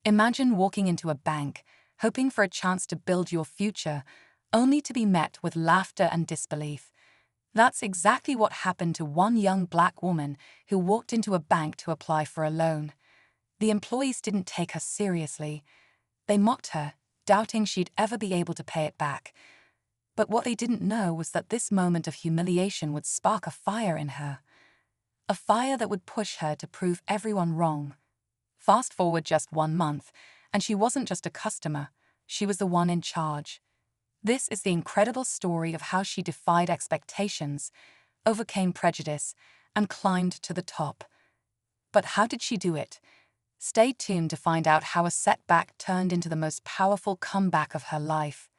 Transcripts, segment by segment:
Imagine walking into a bank, hoping for a chance to build your future, only to be met with laughter and disbelief. That's exactly what happened to one young black woman who walked into a bank to apply for a loan. The employees didn't take her seriously. They mocked her, doubting she'd ever be able to pay it back. But what they didn't know was that this moment of humiliation would spark a fire in her. A fire that would push her to prove everyone wrong. Fast forward just 1 month, and she wasn't just a customer, she was the one in charge. This is the incredible story of how she defied expectations, overcame prejudice, and climbed to the top. But how did she do it? Stay tuned to find out how a setback turned into the most powerful comeback of her life.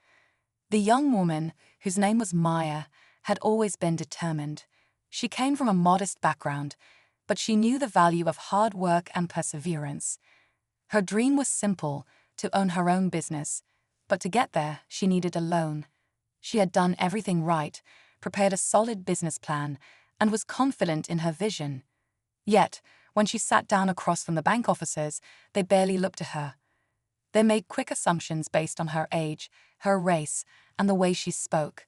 The young woman, whose name was Maya, had always been determined. She came from a modest background, but she knew the value of hard work and perseverance. Her dream was simple, to own her own business, but to get there, she needed a loan. She had done everything right, prepared a solid business plan, and was confident in her vision. Yet, when she sat down across from the bank officers, they barely looked at her. They made quick assumptions based on her age, her race, and the way she spoke.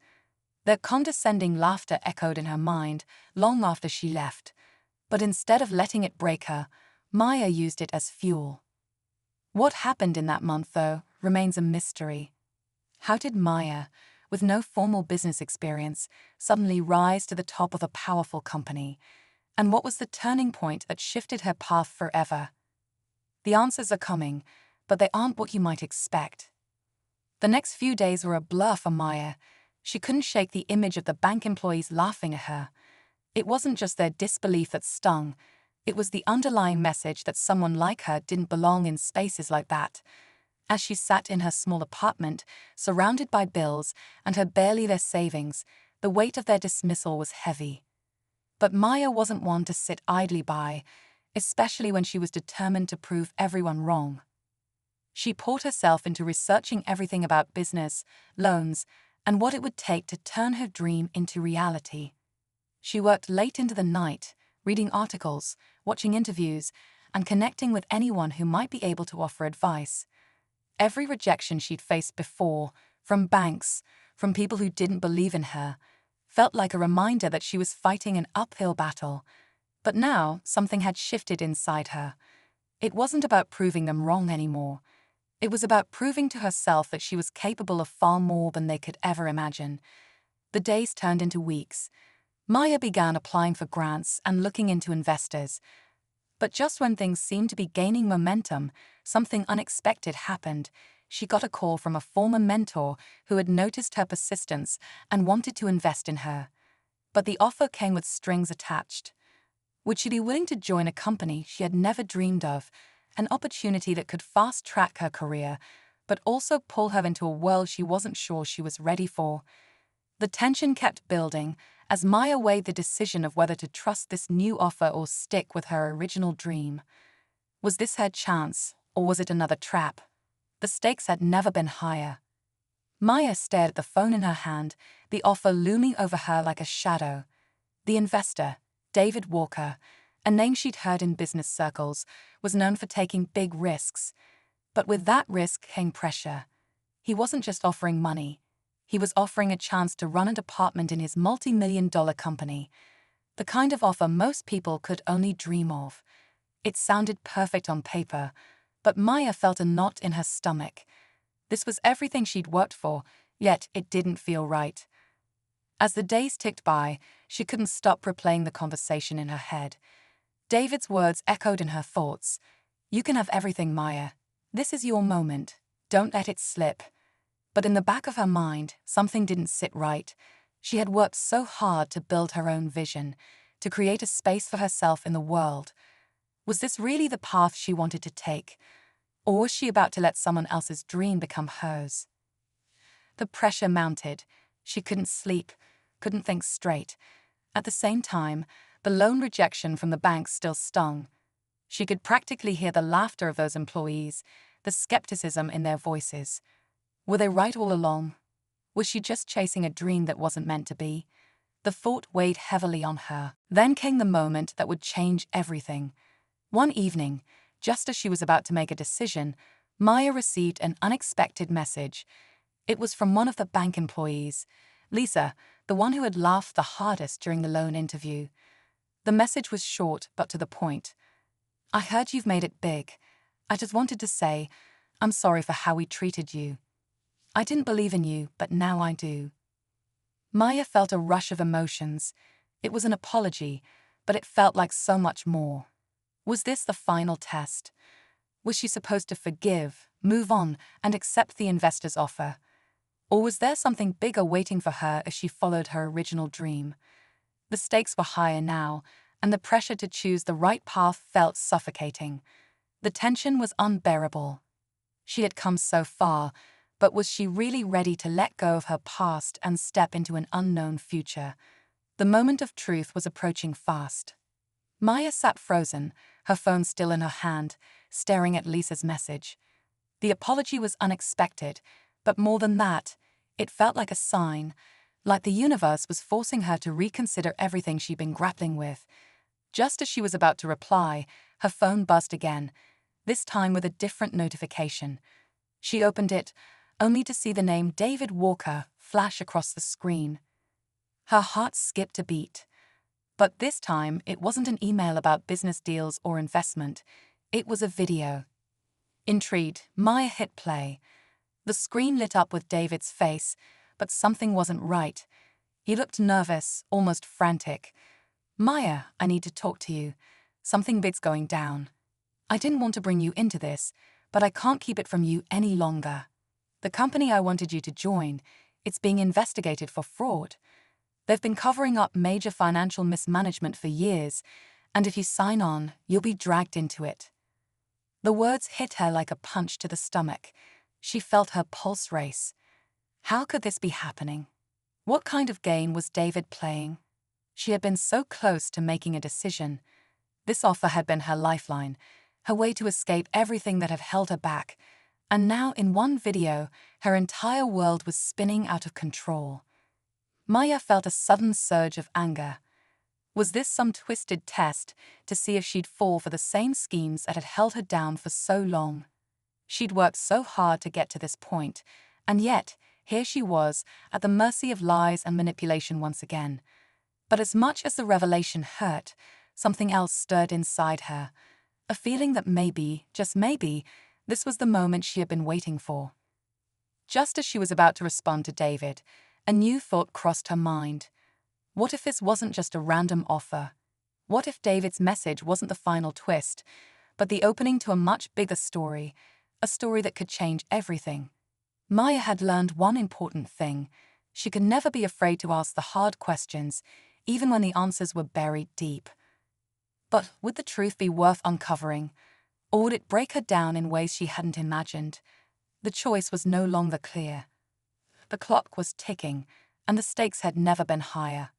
Their condescending laughter echoed in her mind long after she left. But instead of letting it break her, Maya used it as fuel. What happened in that month, though, remains a mystery. How did Maya, with no formal business experience, suddenly rise to the top of a powerful company? And what was the turning point that shifted her path forever? The answers are coming, but they aren't what you might expect. The next few days were a blur for Maya. She couldn't shake the image of the bank employees laughing at her. It wasn't just their disbelief that stung, it was the underlying message that someone like her didn't belong in spaces like that. As she sat in her small apartment, surrounded by bills and her barely their savings, the weight of their dismissal was heavy. But Maya wasn't one to sit idly by, especially when she was determined to prove everyone wrong. She poured herself into researching everything about business, loans, and what it would take to turn her dream into reality. She worked late into the night, reading articles, watching interviews, and connecting with anyone who might be able to offer advice. Every rejection she'd faced before, from banks, from people who didn't believe in her, felt like a reminder that she was fighting an uphill battle. But now, something had shifted inside her. It wasn't about proving them wrong anymore. It was about proving to herself that she was capable of far more than they could ever imagine. The days turned into weeks. Maya began applying for grants and looking into investors. But just when things seemed to be gaining momentum, something unexpected happened. She got a call from a former mentor who had noticed her persistence and wanted to invest in her. But the offer came with strings attached. Would she be willing to join a company she had never dreamed of, an opportunity that could fast-track her career, but also pull her into a world she wasn't sure she was ready for? The tension kept building as Maya weighed the decision of whether to trust this new offer or stick with her original dream. Was this her chance, or was it another trap? The stakes had never been higher. Maya stared at the phone in her hand, the offer looming over her like a shadow. The investor, David Walker, a name she'd heard in business circles, was known for taking big risks. But with that risk came pressure. He wasn't just offering money. He was offering a chance to run a department in his multi-million-dollar company, the kind of offer most people could only dream of. It sounded perfect on paper, but Maya felt a knot in her stomach. This was everything she'd worked for, yet it didn't feel right. As the days ticked by, she couldn't stop replaying the conversation in her head. David's words echoed in her thoughts. "You can have everything, Maya. This is your moment. Don't let it slip." But in the back of her mind, something didn't sit right. She had worked so hard to build her own vision, to create a space for herself in the world. Was this really the path she wanted to take? Or was she about to let someone else's dream become hers? The pressure mounted. She couldn't sleep, couldn't think straight. At the same time, the loan rejection from the bank still stung. She could practically hear the laughter of those employees, the skepticism in their voices. Were they right all along? Was she just chasing a dream that wasn't meant to be? The thought weighed heavily on her. Then came the moment that would change everything. One evening, Just as she was about to make a decision, Maya received an unexpected message. It was from one of the bank employees, Lisa, the one who had laughed the hardest during the loan interview. The message was short but to the point. "I heard you've made it big. I just wanted to say, I'm sorry for how we treated you. I didn't believe in you, but now I do." Maya felt a rush of emotions. It was an apology, but it felt like so much more. Was this the final test? Was she supposed to forgive, move on, and accept the investor's offer? Or was there something bigger waiting for her as she followed her original dream? The stakes were higher now, and the pressure to choose the right path felt suffocating. The tension was unbearable. She had come so far, but was she really ready to let go of her past and step into an unknown future? The moment of truth was approaching fast. Maya sat frozen, her phone still in her hand, staring at Lisa's message. The apology was unexpected, but more than that, it felt like a sign, like the universe was forcing her to reconsider everything she'd been grappling with. Just as she was about to reply, her phone buzzed again, this time with a different notification. She opened it, only to see the name David Walker flash across the screen. Her heart skipped a beat. But this time, it wasn't an email about business deals or investment. It was a video. Intrigued, Maya hit play. The screen lit up with David's face, but something wasn't right. He looked nervous, almost frantic. "Maya, I need to talk to you. Something big's going down. I didn't want to bring you into this, but I can't keep it from you any longer. The company I wanted you to join, it's being investigated for fraud. They've been covering up major financial mismanagement for years, and if you sign on, you'll be dragged into it." The words hit her like a punch to the stomach. She felt her pulse race. How could this be happening? What kind of game was David playing? She had been so close to making a decision. This offer had been her lifeline, her way to escape everything that had held her back. And now, in one video, her entire world was spinning out of control. Maya felt a sudden surge of anger. Was this some twisted test to see if she'd fall for the same schemes that had held her down for so long? She'd worked so hard to get to this point, and yet, here she was, at the mercy of lies and manipulation once again. But as much as the revelation hurt, something else stirred inside her. A feeling that maybe, just maybe, this was the moment she had been waiting for. Just as she was about to respond to David, a new thought crossed her mind. What if this wasn't just a random offer? What if David's message wasn't the final twist, but the opening to a much bigger story, a story that could change everything? Maya had learned one important thing. She could never be afraid to ask the hard questions, even when the answers were buried deep. But would the truth be worth uncovering, or would it break her down in ways she hadn't imagined? The choice was no longer clear. The clock was ticking, and the stakes had never been higher.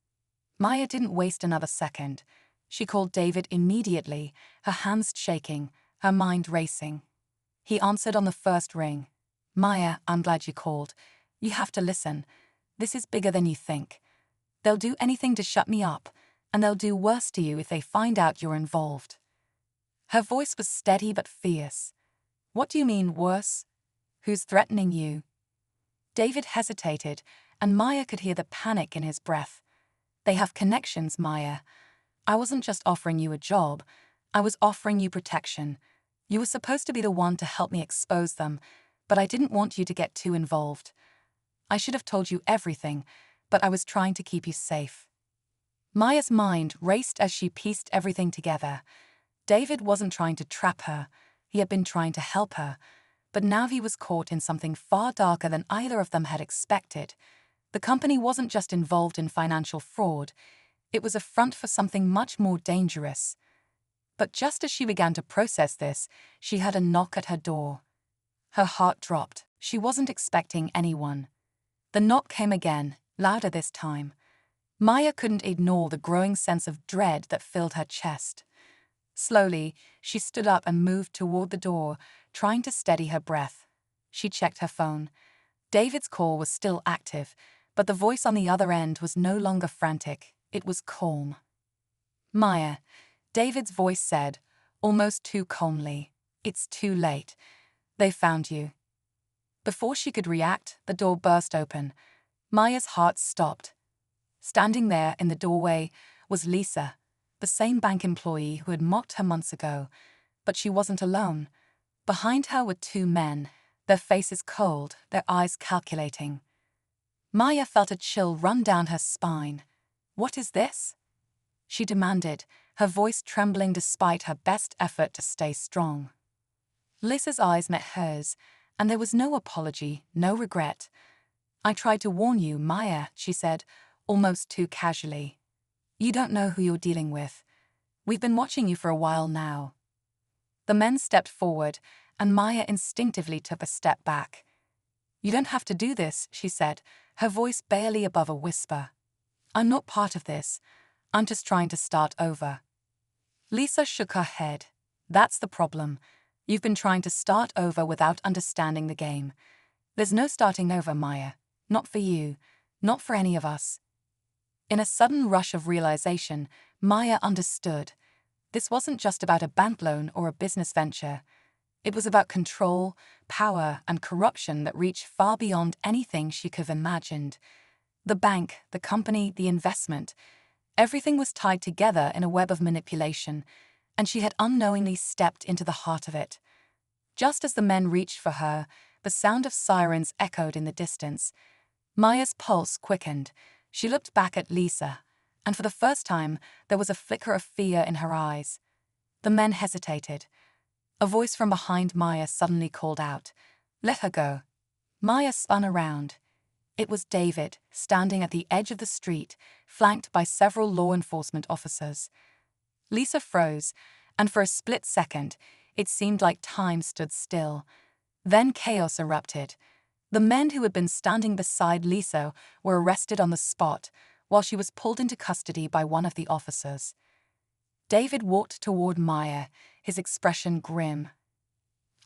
Maya didn't waste another second. She called David immediately, her hands shaking, her mind racing. He answered on the first ring. "Maya, I'm glad you called. You have to listen. This is bigger than you think. They'll do anything to shut me up, and they'll do worse to you if they find out you're involved." Her voice was steady but fierce. "What do you mean, worse? Who's threatening you?" David hesitated, and Maya could hear the panic in his breath. "They have connections, Maya. I wasn't just offering you a job. I was offering you protection. You were supposed to be the one to help me expose them, but I didn't want you to get too involved. I should have told you everything, but I was trying to keep you safe." Maya's mind raced as she pieced everything together. David wasn't trying to trap her. He had been trying to help her. But now he was caught in something far darker than either of them had expected. The company wasn't just involved in financial fraud. It was a front for something much more dangerous. But just as she began to process this, she heard a knock at her door. Her heart dropped. She wasn't expecting anyone. The knock came again, louder this time. Maya couldn't ignore the growing sense of dread that filled her chest. Slowly, she stood up and moved toward the door, trying to steady her breath. She checked her phone. David's call was still active, but the voice on the other end was no longer frantic. It was calm. "Maya," David's voice said, almost too calmly. "It's too late. They found you." Before she could react, the door burst open. Maya's heart stopped. Standing there in the doorway was Lisa, the same bank employee who had mocked her months ago. But she wasn't alone. Behind her were two men, their faces cold, their eyes calculating. Maya felt a chill run down her spine. "What is this?" she demanded, her voice trembling despite her best effort to stay strong. Lisa's eyes met hers, and there was no apology, no regret. "I tried to warn you, Maya," she said, almost too casually. "You don't know who you're dealing with. We've been watching you for a while now." The men stepped forward, and Maya instinctively took a step back. "You don't have to do this," she said, her voice barely above a whisper. "I'm not part of this. I'm just trying to start over." Lisa shook her head. "That's the problem. You've been trying to start over without understanding the game. There's no starting over, Maya. Not for you. Not for any of us." In a sudden rush of realization, Maya understood. This wasn't just about a bank loan or a business venture. It was about control, power, and corruption that reached far beyond anything she could have imagined. The bank, the company, the investment, everything was tied together in a web of manipulation, and she had unknowingly stepped into the heart of it. Just as the men reached for her, the sound of sirens echoed in the distance. Maya's pulse quickened. She looked back at Lisa, and for the first time, there was a flicker of fear in her eyes. The men hesitated. A voice from behind Maya suddenly called out, "Let her go." Maya spun around. It was David, standing at the edge of the street, flanked by several law enforcement officers. Lisa froze, and for a split second, it seemed like time stood still. Then chaos erupted. The men who had been standing beside Lisa were arrested on the spot, while she was pulled into custody by one of the officers. David walked toward Maya, his expression grim.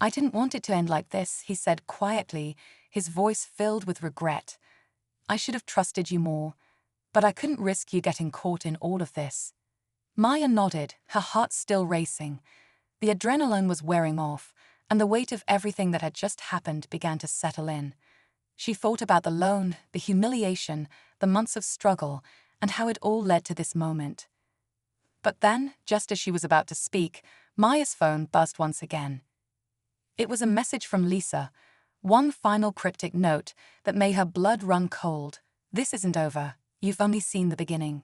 "I didn't want it to end like this," he said quietly, his voice filled with regret. "I should have trusted you more, but I couldn't risk you getting caught in all of this." Maya nodded, her heart still racing. The adrenaline was wearing off, and the weight of everything that had just happened began to settle in. She thought about the loan, the humiliation, the months of struggle, and how it all led to this moment. But then, just as she was about to speak, Maya's phone buzzed once again. It was a message from Lisa, one final cryptic note that made her blood run cold. "This isn't over. You've only seen the beginning."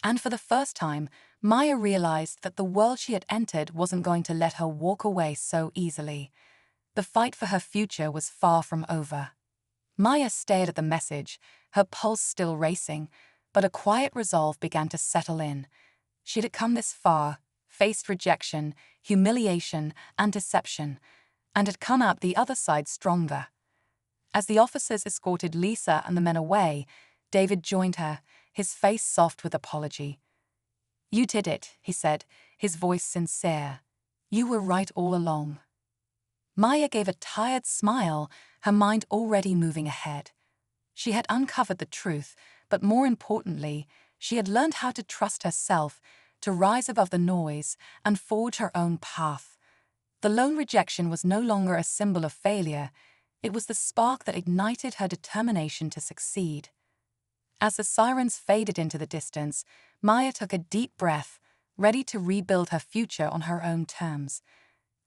And for the first time, Maya realized that the world she had entered wasn't going to let her walk away so easily. The fight for her future was far from over. Maya stared at the message, her pulse still racing, but a quiet resolve began to settle in. She had come this far, faced rejection, humiliation, and deception, and had come out the other side stronger. As the officers escorted Lisa and the men away, David joined her, his face soft with apology. "You did it," he said, his voice sincere. "You were right all along." Maya gave a tired smile, her mind already moving ahead. She had uncovered the truth, but more importantly, she had learned how to trust herself, to rise above the noise, and forge her own path. The loan rejection was no longer a symbol of failure. It was the spark that ignited her determination to succeed. As the sirens faded into the distance, Maya took a deep breath, ready to rebuild her future on her own terms.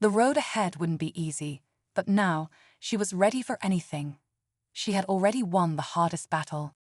The road ahead wouldn't be easy, but now she was ready for anything. She had already won the hardest battle.